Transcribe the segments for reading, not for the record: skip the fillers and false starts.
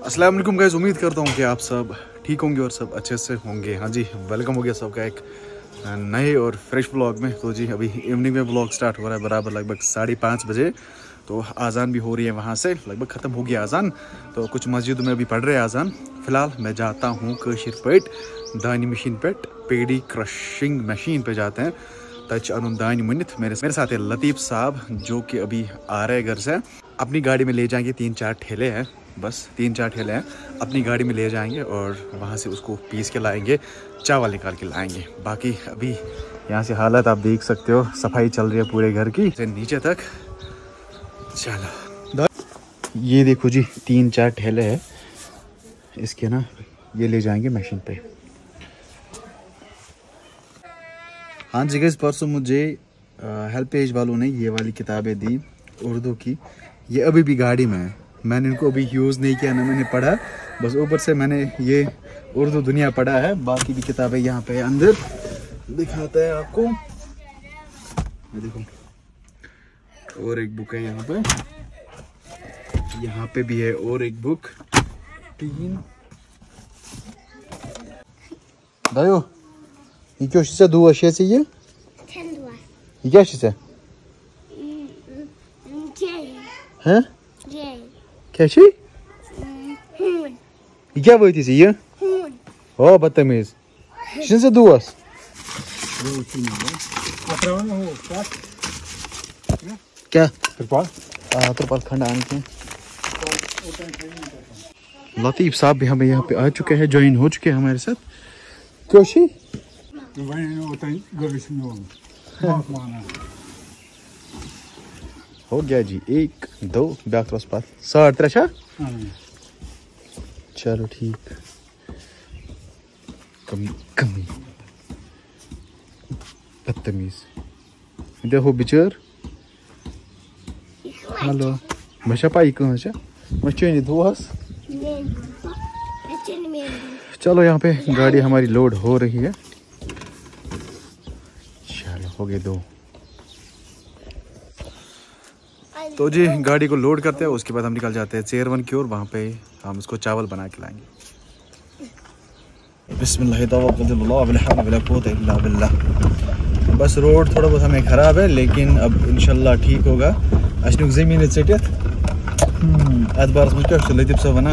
अस्सलाम वालेकुम गाइस, उम्मीद करता हूँ कि आप सब ठीक होंगे और सब अच्छे से होंगे। हाँ जी, वेलकम हो गया सबका एक नए और फ्रेश व्लॉग में। तो जी अभी इवनिंग में व्लॉग स्टार्ट हो रहा है बराबर लगभग 5:30 बजे। तो आज़ान भी हो रही है, वहाँ से लगभग ख़त्म हो गया आज़ान। तो कुछ मस्जिदों में अभी पढ़ रहे हैं आज़ान। फ़िलहाल मैं जाता हूँ कशीर पेट दानी मशीन पे, पेडी क्रशिंग मशीन पे जाते हैं। तच अनुन दानी मुनित मेरे साथ है लतीफ़ साहब, जो कि अभी आ रहे हैं घर से। अपनी गाड़ी में ले जाएंगे, 3-4 ठेले हैं, बस 3-4 ठेले हैं, अपनी गाड़ी में ले जाएंगे और वहाँ से उसको पीस के लाएंगे, चावल निकाल के लाएंगे। बाकी अभी यहाँ से हालत आप देख सकते हो, सफाई चल रही है पूरे घर की से नीचे तक। चलो ये देखो जी, 3-4 ठेले हैं इसके ना, ये ले जाएंगे मशीन पे। हाँ जी गाइस, परसों मुझे हेल्प पेज वालों ने ये वाली किताबें दी उर्दू की। ये अभी भी गाड़ी में है, मैंने इनको अभी यूज़ नहीं किया ना मैंने पढ़ा, बस ऊपर से मैंने ये उर्दू दुनिया पढ़ा है। बाकी भी किताबें यहाँ पे अंदर दिखाता है आपको, ये देखो। और एक बुक है यहाँ पे भी है और एक बुक। 3 दायो ये क्या चीज़ है? 2 अशिया से ये क्या चीज़ है? हैं क्या चीज़? ये क्या बोलती थी ये? ओ बदतमीज, से 2 क्या त्रिपाल खंड आने। लतीफ़ साहब भी हमें यहाँ पे आ चुके हैं, ज्वाइन हो चुके हैं हमारे साथ। क्यों हो गया जी, 1 2 ब्यास पास 3.5। चलो ठीक, कमी बदतमीज देखो बिचार। हेलो मशा पाई कहाँ से मचो दोस्त। चलो यहाँ पे गाड़ी हमारी लोड हो रही है। चलो हो गए 2। तो जी गाड़ी को लोड करते हैं, उसके बाद हम निकल जाते हैं चेयरवन की ओर। वहाँ पे हम इसको चावल बना के लाएंगे। बिस्मिल्लाह बस रोड थोड़ा बहुत हमें ख़राब है, लेकिन अब इंशाल्लाह ठीक होगा। अशनुक ज़मीन चटित अत बार में क्या लतीफ़ साहब वना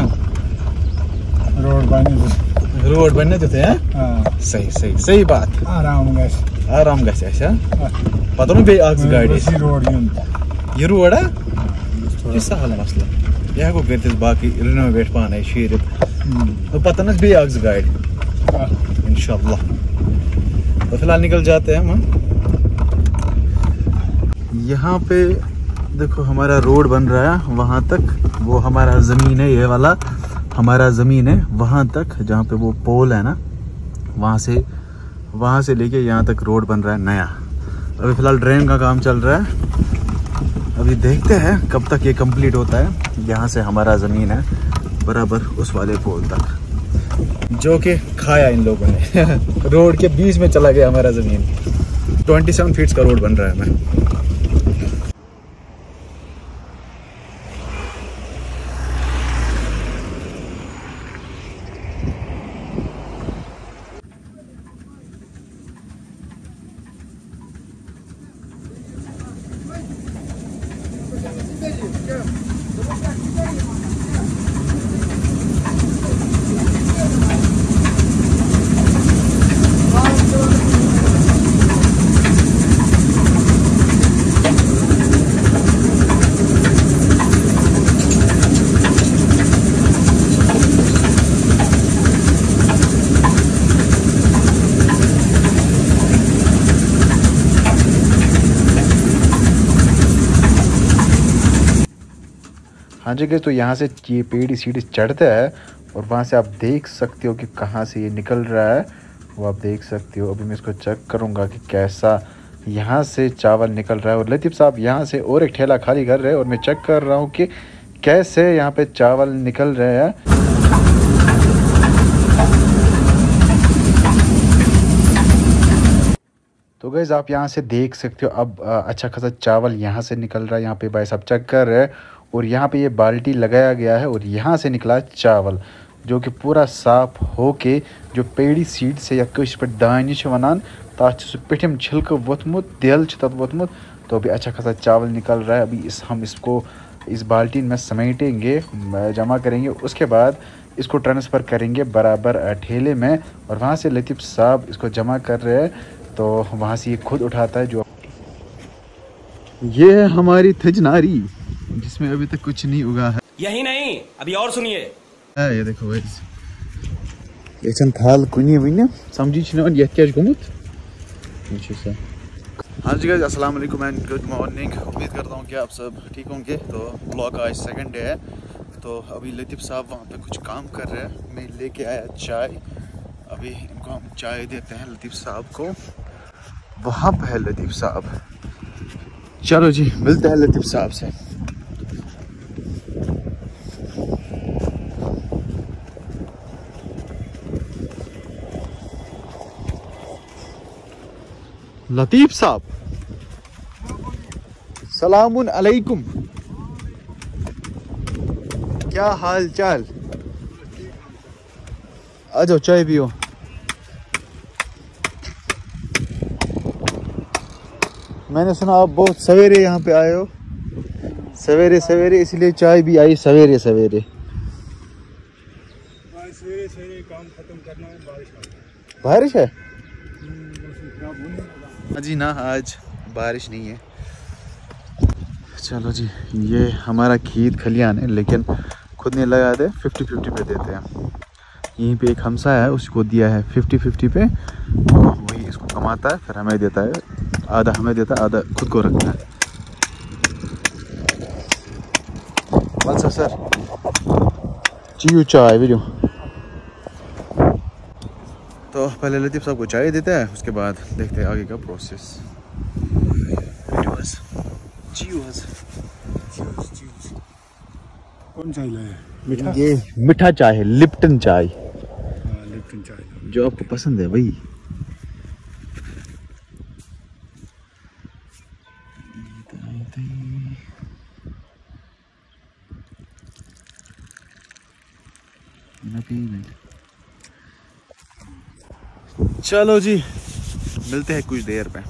रोड बनने तो थे। सही बात। आराम गस पता नहीं गाड़ी ये रोड है, ये सहल मसला यह हेको कर बाकी रिनोवेट पान शीरित तो पता ना बे गाड़ी इंशाल्लाह। तो फिलहाल निकल जाते हैं हम। यहाँ पे देखो हमारा रोड बन रहा है वहाँ तक, वो हमारा ज़मीन है, ये वाला हमारा ज़मीन है वहाँ तक, जहाँ पे वो पोल है ना, वहाँ से लेके यहाँ तक रोड बन रहा है नया। अभी फ़िलहाल ड्रेन का काम चल रहा है, अभी देखते हैं कब तक ये कंप्लीट होता है। यहाँ से हमारा ज़मीन है बराबर उस वाले पोल तक, जो कि खाया इन लोगों ने रोड के बीच में चला गया हमारा ज़मीन। 27 फीट्स का रोड बन रहा है मैं। हाँ जी गाइस, तो यहाँ से ये पेड़ी सीढ़ी चढ़ता है और वहाँ से आप देख सकते हो कि कहाँ से ये निकल रहा है, वो आप देख सकते हो। अभी मैं इसको चेक करूँगा कि कैसा यहाँ से चावल निकल रहा है। और लतीफ़ साहब यहाँ से और एक ठेला खाली कर रहे हैं और मैं चेक कर रहा हूँ कि कैसे यहाँ पे चावल निकल रहे हैं। तो गाइस आप यहाँ से देख सकते हो अब अच्छा खासा चावल यहाँ से निकल रहा है। यहाँ पे भाई साहब चेक कर रहे हैं और यहाँ पे ये बाल्टी लगाया गया है और यहाँ से निकला चावल जो कि पूरा साफ हो के जो पेड़ी सीड से या कश पे दानी वनान तथ पिठम छिलक वोतमुत तेल तथ वोतमुत। तो अभी अच्छा खासा चावल निकल रहा है। अभी हम इसको इस बाल्टी में समेटेंगे, जमा करेंगे, उसके बाद इसको ट्रांसफ़र करेंगे बराबर ठेले में और वहाँ से लतीफ़ साहब इसको जमा कर रहे हैं। तो वहाँ से ये खुद उठाता है। जो ये है हमारी थजनारी जिसमें अभी तक कुछ नहीं उगा है। यही नहीं, अभी और सुनिए। ये देखो भाई, ये थाल कुनी वुन समझी ये क्या गुमुत। हाँ जी गाइस, अस्सलाम वालेकुम एंड गुड मॉर्निंग। उम्मीद करता हूँ कि आप सब ठीक होंगे। तो ब्लॉग का आज सेकंड डे है। तो अभी लतीफ़ साहब वहाँ पे कुछ काम कर रहे हैं। मैं लेके आया चाय। अभी इनको हम चाय देते हैं लतीफ़ साहब को। वहाँ पे है लतीफ़ साहब। चलो जी, मिलते हैं लतीफ़ साहब से। लतीफ़ साहब, सलामुन अलैकुम, क्या हाल चाल? आ जाओ चाय पियो। मैंने सुना आप बहुत सवेरे यहाँ पे आए हो, सवेरे सवेरे, इसलिए चाय भी आई सवेरे सवेरे। सवेरे सवेरे काम खत्म करना है। बारिश है? जी ना, आज बारिश नहीं है। चलो जी, ये हमारा खेत खलियान है लेकिन खुद नहीं लगाते, 50-50 पे देते हैं। यहीं पे एक हमसा है, उसको दिया है 50-50 पे। तो वही इसको कमाता है, फिर हमें देता है। आधा हमें देता है, आधा खुद को रखता है। बस सर चीयू चाय वीडियो। तो पहले लतीफ़ साहब को चाय देता है, उसके बाद देखते हैं आगे का प्रोसेस। कौन चाय लाया? मीठा? ये मीठा चाय है, लिप्टन चाय। लिप्टन चाय जो आपको पसंद है वही। चलो जी, मिलते हैं कुछ देर पे।